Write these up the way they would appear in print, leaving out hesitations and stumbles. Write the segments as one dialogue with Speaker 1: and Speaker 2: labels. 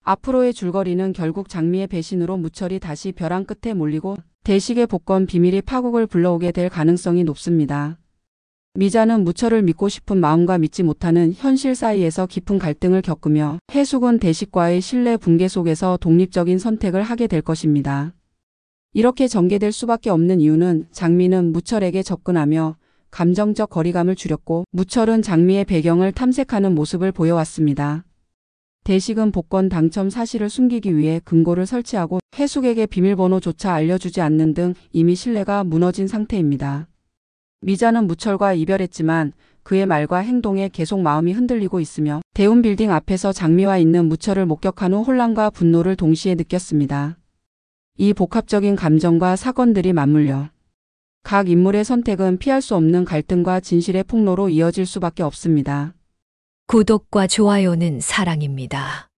Speaker 1: 앞으로의 줄거리는 결국 장미의 배신으로 무철이 다시 벼랑 끝에 몰리고 대식의 복권 비밀이 파국을 불러오게 될 가능성이 높습니다. 미자는 무철을 믿고 싶은 마음과 믿지 못하는 현실 사이에서 깊은 갈등을 겪으며 해숙은 대식과의 신뢰 붕괴 속에서 독립적인 선택을 하게 될 것입니다. 이렇게 전개될 수밖에 없는 이유는 장미는 무철에게 접근하며 감정적 거리감을 줄였고 무철은 장미의 배경을 탐색하는 모습을 보여왔습니다. 대식은 복권 당첨 사실을 숨기기 위해 금고를 설치하고 해숙에게 비밀번호조차 알려주지 않는 등 이미 신뢰가 무너진 상태입니다. 미자는 무철과 이별했지만 그의 말과 행동에 계속 마음이 흔들리고 있으며 대운빌딩 앞에서 장미와 있는 무철을 목격한 후 혼란과 분노를 동시에 느꼈습니다. 이 복합적인 감정과 사건들이 맞물려 각 인물의 선택은 피할 수 없는 갈등과 진실의 폭로로 이어질 수밖에 없습니다.
Speaker 2: 구독과 좋아요는 사랑입니다.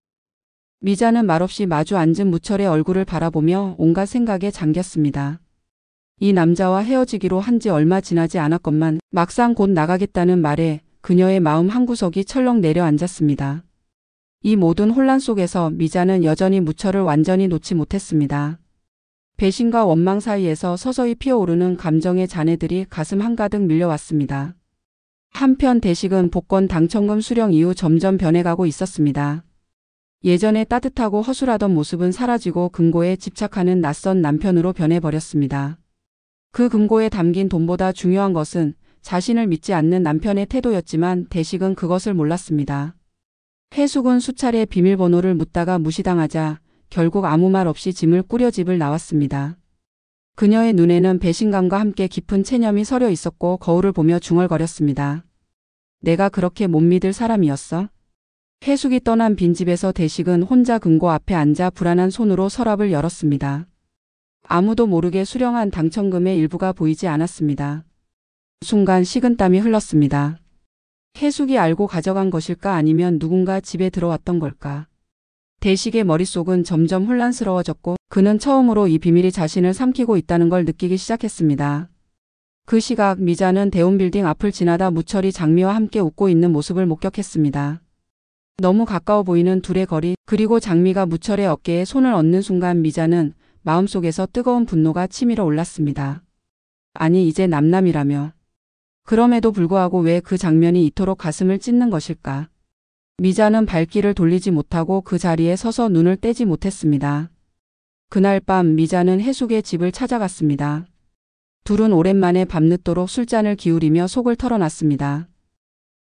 Speaker 1: 미자는 말없이 마주 앉은 무철의 얼굴을 바라보며 온갖 생각에 잠겼습니다. 이 남자와 헤어지기로 한 지 얼마 지나지 않았건만 막상 곧 나가겠다는 말에 그녀의 마음 한구석이 철렁 내려앉았습니다. 이 모든 혼란 속에서 미자는 여전히 무철을 완전히 놓지 못했습니다. 배신과 원망 사이에서 서서히 피어오르는 감정의 잔해들이 가슴 한가득 밀려왔습니다. 한편 대식은 복권 당첨금 수령 이후 점점 변해가고 있었습니다. 예전에 따뜻하고 허술하던 모습은 사라지고 금고에 집착하는 낯선 남편으로 변해버렸습니다. 그 금고에 담긴 돈보다 중요한 것은 자신을 믿지 않는 남편의 태도였지만 대식은 그것을 몰랐습니다. 해숙은 수차례 비밀번호를 묻다가 무시당하자 결국 아무 말 없이 짐을 꾸려 집을 나왔습니다. 그녀의 눈에는 배신감과 함께 깊은 체념이 서려 있었고 거울을 보며 중얼거렸습니다. 내가 그렇게 못 믿을 사람이었어? 해숙이 떠난 빈집에서 대식은 혼자 금고 앞에 앉아 불안한 손으로 서랍을 열었습니다. 아무도 모르게 수령한 당첨금의 일부가 보이지 않았습니다. 순간 식은땀이 흘렀습니다. 해숙이 알고 가져간 것일까 아니면 누군가 집에 들어왔던 걸까? 대식의 머릿속은 점점 혼란스러워졌고 그는 처음으로 이 비밀이 자신을 삼키고 있다는 걸 느끼기 시작했습니다. 그 시각 미자는 대운빌딩 앞을 지나다 무철이 장미와 함께 웃고 있는 모습을 목격했습니다. 너무 가까워 보이는 둘의 거리 그리고 장미가 무철의 어깨에 손을 얹는 순간 미자는 마음속에서 뜨거운 분노가 치밀어 올랐습니다. 아니 이제 남남이라며. 그럼에도 불구하고 왜 그 장면이 이토록 가슴을 찢는 것일까? 미자는 발길을 돌리지 못하고 그 자리에 서서 눈을 떼지 못했습니다. 그날 밤 미자는 해숙의 집을 찾아갔습니다. 둘은 오랜만에 밤늦도록 술잔을 기울이며 속을 털어놨습니다.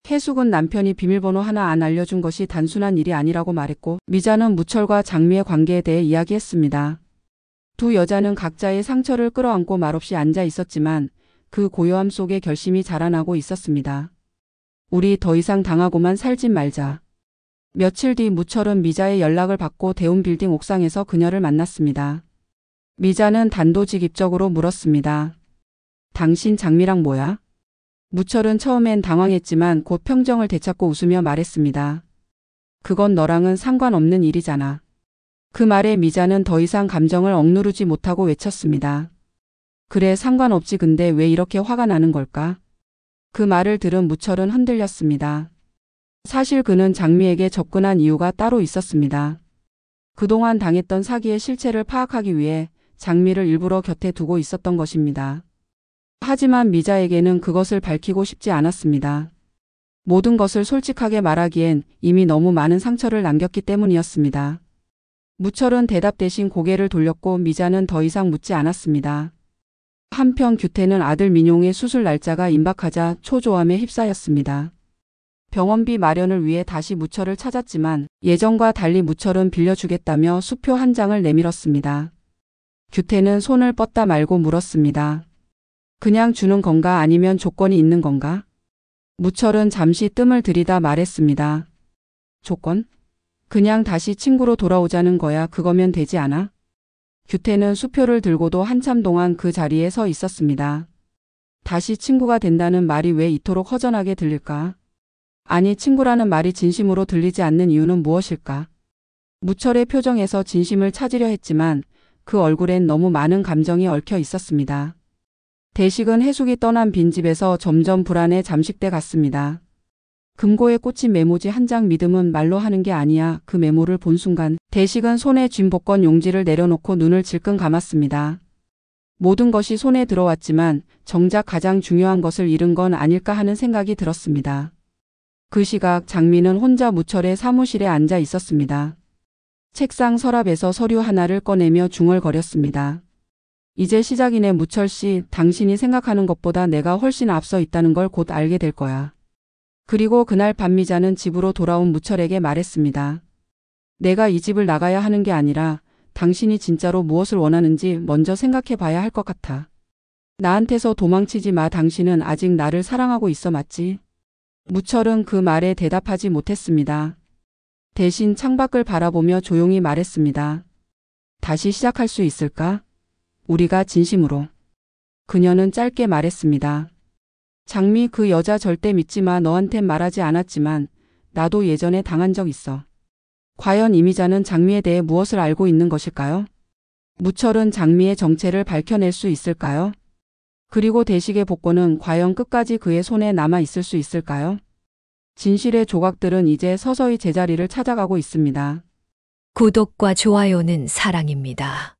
Speaker 1: 해숙은 남편이 비밀번호 하나 안 알려준 것이 단순한 일이 아니라고 말했고 미자는 무철과 장미의 관계에 대해 이야기했습니다. 두 여자는 각자의 상처를 끌어안고 말없이 앉아 있었지만 그 고요함 속에 결심이 자라나고 있었습니다. 우리 더 이상 당하고만 살진 말자. 며칠 뒤 무철은 미자의 연락을 받고 대운빌딩 옥상에서 그녀를 만났습니다. 미자는 단도직입적으로 물었습니다. 당신 장미랑 뭐야? 무철은 처음엔 당황했지만 곧 평정을 되찾고 웃으며 말했습니다. 그건 너랑은 상관없는 일이잖아. 그 말에 미자는 더 이상 감정을 억누르지 못하고 외쳤습니다. 그래 상관없지 근데 왜 이렇게 화가 나는 걸까? 그 말을 들은 무철은 흔들렸습니다. 사실 그는 장미에게 접근한 이유가 따로 있었습니다. 그동안 당했던 사기의 실체를 파악하기 위해 장미를 일부러 곁에 두고 있었던 것입니다. 하지만 미자에게는 그것을 밝히고 싶지 않았습니다. 모든 것을 솔직하게 말하기엔 이미 너무 많은 상처를 남겼기 때문이었습니다. 무철은 대답 대신 고개를 돌렸고 미자는 더 이상 묻지 않았습니다. 한편 규태는 아들 민용의 수술 날짜가 임박하자 초조함에 휩싸였습니다. 병원비 마련을 위해 다시 무철을 찾았지만 예전과 달리 무철은 빌려주겠다며 수표 한 장을 내밀었습니다. 규태는 손을 뻗다 말고 물었습니다. 그냥 주는 건가 아니면 조건이 있는 건가? 무철은 잠시 뜸을 들이다 말했습니다. 조건? 그냥 다시 친구로 돌아오자는 거야. 그거면 되지 않아? 규태는 수표를 들고도 한참 동안 그 자리에 서 있었습니다. 다시 친구가 된다는 말이 왜 이토록 허전하게 들릴까? 아니 친구라는 말이 진심으로 들리지 않는 이유는 무엇일까? 무철의 표정에서 진심을 찾으려 했지만 그 얼굴엔 너무 많은 감정이 얽혀 있었습니다. 대식은 해숙이 떠난 빈집에서 점점 불안에 잠식돼 갔습니다. 금고에 꽂힌 메모지 한 장 믿음은 말로 하는 게 아니야. 그 메모를 본 순간 대식은 손에 쥔 복권 용지를 내려놓고 눈을 질끈 감았습니다. 모든 것이 손에 들어왔지만 정작 가장 중요한 것을 잃은 건 아닐까 하는 생각이 들었습니다. 그 시각 장미는 혼자 무철의 사무실에 앉아 있었습니다. 책상 서랍에서 서류 하나를 꺼내며 중얼거렸습니다. 이제 시작이네 무철 씨, 당신이 생각하는 것보다 내가 훨씬 앞서 있다는 걸 곧 알게 될 거야. 그리고 그날 밤 미자는 집으로 돌아온 무철에게 말했습니다. 내가 이 집을 나가야 하는 게 아니라 당신이 진짜로 무엇을 원하는지 먼저 생각해 봐야 할 것 같아. 나한테서 도망치지 마. 당신은 아직 나를 사랑하고 있어 맞지? 무철은 그 말에 대답하지 못했습니다. 대신 창밖을 바라보며 조용히 말했습니다. 다시 시작할 수 있을까? 우리가 진심으로. 그녀는 짧게 말했습니다. 장미, 그 여자 절대 믿지 마. 너한텐 말하지 않았지만 나도 예전에 당한 적 있어. 과연 이미자는 장미에 대해 무엇을 알고 있는 것일까요? 무철은 장미의 정체를 밝혀낼 수 있을까요? 그리고 대식의 복권은 과연 끝까지 그의 손에 남아 있을 수 있을까요? 진실의 조각들은 이제 서서히 제자리를 찾아가고 있습니다.
Speaker 2: 구독과 좋아요는 사랑입니다.